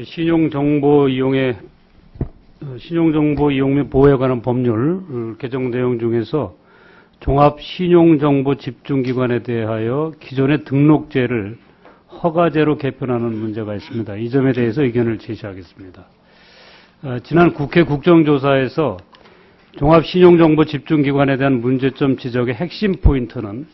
신용정보 이용 및 보호에 관한 법률 개정 내용 중에서 종합신용정보집중기관에 대하여 기존의 등록제를 허가제로 개편하는 문제가 있습니다. 이 점에 대해서 의견을 제시하겠습니다. 지난 국회 국정조사에서 종합신용정보집중기관에 대한 문제점 지적의 핵심 포인트는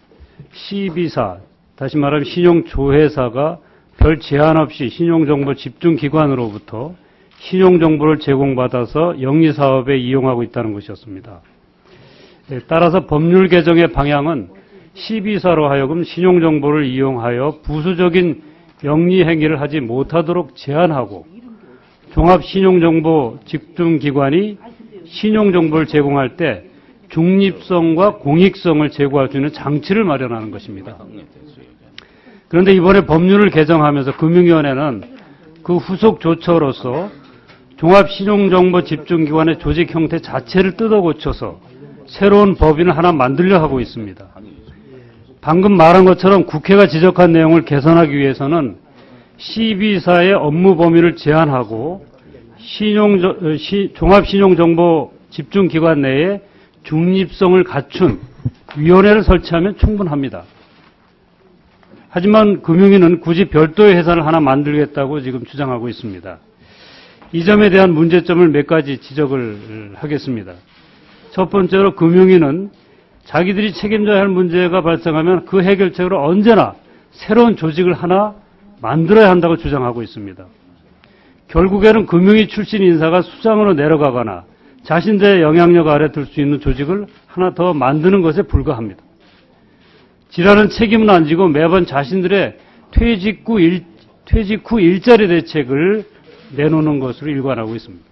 CB사, 다시 말하면 신용조회사가 별 제한 없이 신용정보집중기관으로부터 신용정보를 제공받아서 영리사업에 이용하고 있다는 것이었습니다. 따라서 법률 개정의 방향은 CB사로 하여금 신용정보를 이용하여 부수적인 영리행위를 하지 못하도록 제한하고 종합신용정보집중기관이 신용정보를 제공할 때 중립성과 공익성을 제고할 수 있는 장치를 마련하는 것입니다. 그런데 이번에 법률을 개정하면서 금융위원회는 그 후속 조처로서 종합신용정보집중기관의 조직 형태 자체를 뜯어고쳐서 새로운 법인을 하나 만들려 하고 있습니다. 방금 말한 것처럼 국회가 지적한 내용을 개선하기 위해서는 CB사의 업무 범위를 제한하고 종합신용정보집중기관 내에 중립성을 갖춘 위원회를 설치하면 충분합니다. 하지만 금융위는 굳이 별도의 회사를 하나 만들겠다고 지금 주장하고 있습니다. 이 점에 대한 문제점을 몇 가지 지적을 하겠습니다. 첫 번째로 금융위는 자기들이 책임져야 할 문제가 발생하면 그 해결책으로 언제나 새로운 조직을 하나 만들어야 한다고 주장하고 있습니다. 결국에는 금융위 출신 인사가 수장으로 내려가거나 자신들의 영향력 아래 들 수 있는 조직을 하나 더 만드는 것에 불과합니다. 지라는 책임은 안 지고 매번 자신들의 퇴직 후 일자리 대책을 내놓는 것으로 일관하고 있습니다.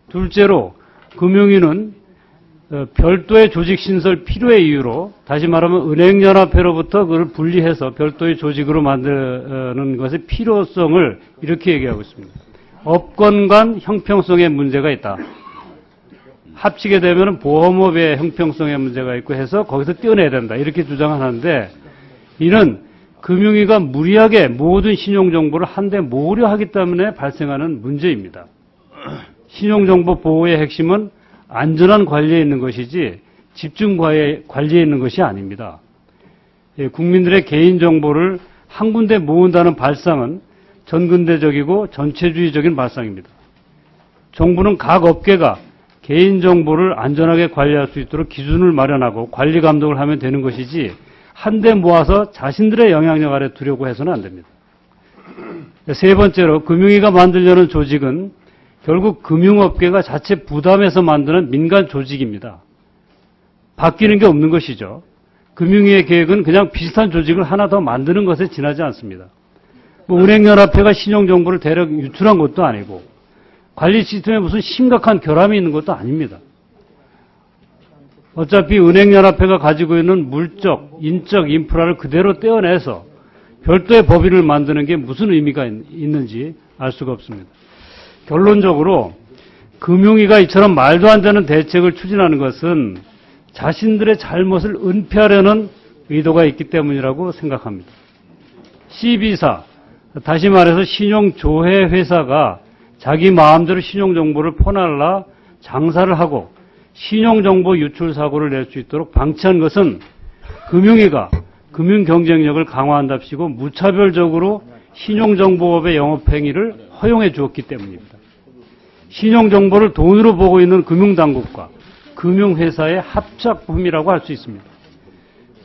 둘째로 금융위는 별도의 조직 신설 필요의 이유로, 다시 말하면 은행연합회로부터 그걸 분리해서 별도의 조직으로 만드는 것의 필요성을 이렇게 얘기하고 있습니다. 업권 간 형평성의 문제가 있다. 합치게 되면 보험업의 형평성의 문제가 있고 해서 거기서 떼어내야 된다. 이렇게 주장하는데, 이는 금융위가 무리하게 모든 신용정보를 한데 모으려 하기 때문에 발생하는 문제입니다. 신용정보 보호의 핵심은 안전한 관리에 있는 것이지 집중 관리에 있는 것이 아닙니다. 국민들의 개인정보를 한 군데 모은다는 발상은 전근대적이고 전체주의적인 발상입니다. 정부는 각 업계가 개인정보를 안전하게 관리할 수 있도록 기준을 마련하고 관리 감독을 하면 되는 것이지 한데 모아서 자신들의 영향력 아래 두려고 해서는 안 됩니다. 세 번째로 금융위가 만들려는 조직은 결국 금융업계가 자체 부담해서 만드는 민간 조직입니다. 바뀌는 게 없는 것이죠. 금융위의 계획은 그냥 비슷한 조직을 하나 더 만드는 것에 지나지 않습니다. 은행연합회가 신용정보를 대략 유출한 것도 아니고 관리 시스템에 무슨 심각한 결함이 있는 것도 아닙니다. 어차피 은행연합회가 가지고 있는 물적, 인적 인프라를 그대로 떼어내서 별도의 법인을 만드는 게 무슨 의미가 있는지 알 수가 없습니다. 결론적으로 금융위가 이처럼 말도 안 되는 대책을 추진하는 것은 자신들의 잘못을 은폐하려는 의도가 있기 때문이라고 생각합니다. CB사, 다시 말해서 신용조회회사가 자기 마음대로 신용정보를 퍼날라 장사를 하고 신용정보 유출 사고를 낼 수 있도록 방치한 것은 금융위가 금융경쟁력을 강화한답시고 무차별적으로 신용정보업의 영업행위를 허용해 주었기 때문입니다. 신용정보를 돈으로 보고 있는 금융당국과 금융회사의 합작품이라고 할 수 있습니다.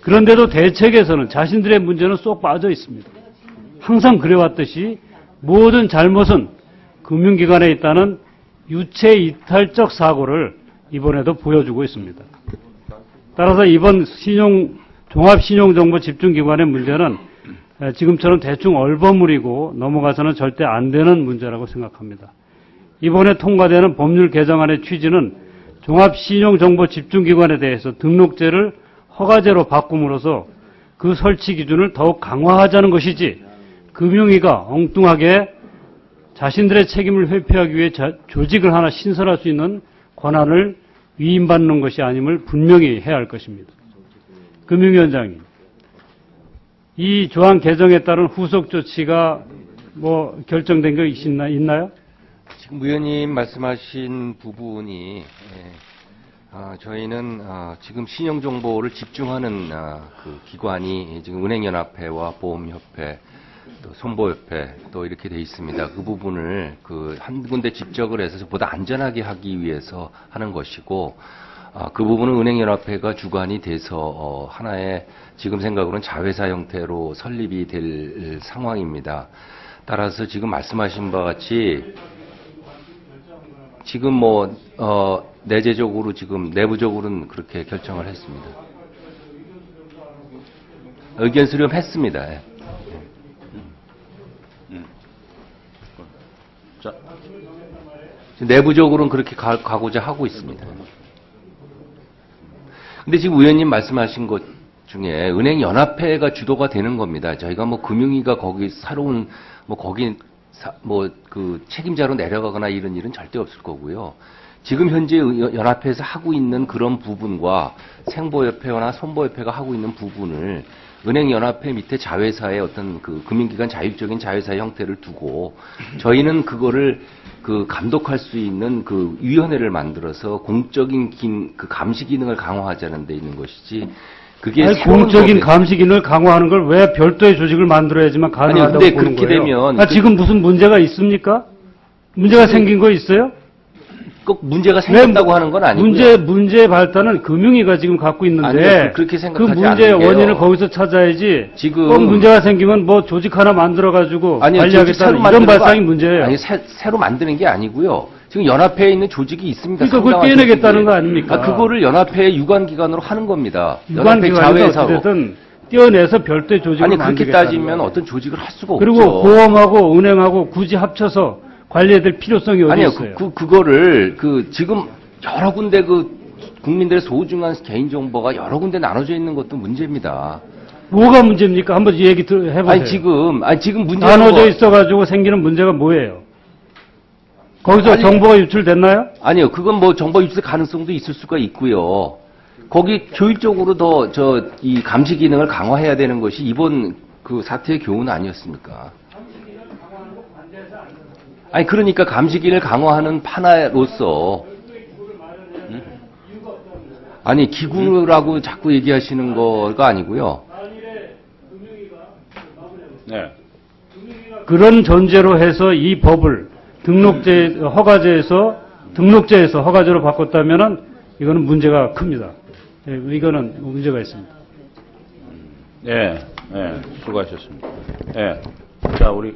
그런데도 대책에서는 자신들의 문제는 쏙 빠져 있습니다. 항상 그래왔듯이 모든 잘못은 금융기관에 있다는 유체이탈적 사고를 이번에도 보여주고 있습니다. 따라서 이번 종합신용정보집중기관의 문제는 지금처럼 대충 얼버무리고 넘어가서는 절대 안 되는 문제라고 생각합니다. 이번에 통과되는 법률 개정안의 취지는 종합신용정보집중기관에 대해서 등록제를 허가제로 바꿈으로써 그 설치 기준을 더욱 강화하자는 것이지 금융위가 엉뚱하게 자신들의 책임을 회피하기 위해 조직을 하나 신설할 수 있는 권한을 위임받는 것이 아님을 분명히 해야 할 것입니다. 금융위원장님, 이 조항 개정에 따른 후속 조치가 뭐 결정된 거 있나요? 지금 의원님 말씀하신 부분이 저희는 지금 신용정보를 집중하는 그 기관이 지금 은행연합회와 보험협회 또 손보협회 또 이렇게 돼 있습니다. 그 부분을 그 한 군데 집적을 해서 보다 안전하게 하기 위해서 하는 것이고 그 부분은 은행연합회가 주관이 돼서 하나의 지금 생각으로는 자회사 형태로 설립이 될 상황입니다. 따라서 지금 말씀하신 바와 같이 지금 뭐 내재적으로 지금 내부적으로는 그렇게 결정을 했습니다. 의견 수렴했습니다. 예. 자, 내부적으로는 그렇게 가고자 하고 있습니다. 근데 지금 의원님 말씀하신 것 중에 은행연합회가 주도가 되는 겁니다. 저희가 뭐 금융위가 거기 새로운 뭐 거기 그 책임자로 내려가거나 이런 일은 절대 없을 거고요. 지금 현재 연합회에서 하고 있는 그런 부분과 생보협회나 손보협회가 하고 있는 부분을 은행연합회 밑에 자회사의 어떤 그 금융기관 자율적인 자회사 형태를 두고 저희는 그거를 그 감독할 수 있는 그 위원회를 만들어서 공적인 그 감시 기능을 강화하자는 데 있는 것이지 그게 아니, 공적인 감시 기능을 강화하는 걸 왜 별도의 조직을 만들어야지만 가능하다고 근데 보는 그렇게 거예요? 되면 지금 무슨 문제가 있습니까? 문제가 생긴 거 있어요? 꼭 문제가 생겼다고 하는 건 아니고요. 문제의 발단은 금융위가 지금 갖고 있는데 아니요, 그렇게 생각하지 그 문제의 않은 게요. 원인을 거기서 찾아야지. 지금 꼭 문제가 생기면 뭐 조직 하나 만들어가지고 관리하겠다는 이런 발상이 문제예요. 아니 새로 만드는 게 아니고요. 지금 연합회에 있는 조직이 있습니다. 그러니까 그걸 떼내겠다는 거 아닙니까? 그거를 연합회 유관기관으로 하는 겁니다. 유관기관에서 어쨌든 떼어내서 별도의 조직을 아니 그렇게 만들겠다는 따지면 거예요. 어떤 조직을 할 수가 그리고 없죠. 보험하고 은행하고 굳이 합쳐서 관리해야 될 필요성이 어디 아니요, 있어요? 그거를 지금 여러 군데 국민들의 소중한 개인정보가 여러 군데 나눠져 있는 것도 문제입니다. 뭐가 문제입니까? 한번 얘기 해보세요. 아니 지금 문제가 나눠져 있어가지고 생기는 문제가 뭐예요? 거기서 정보가 유출됐나요? 아니요, 그건 뭐 정보 유출 가능성도 있을 수가 있고요. 거기 효율적으로 이 감시 기능을 강화해야 되는 것이 이번 그 사태의 교훈 아니었습니까? 아니 그러니까 감시 기능을 강화하는 하나로서 아니 기구라고 자꾸 얘기하시는 거가 아니고요. 네. 그런 전제로 해서 이 법을 등록제에서 허가제로 바꿨다면은 이거는 문제가 큽니다. 예, 이거는 문제가 있습니다. 예, 수고하셨습니다. 자, 우리,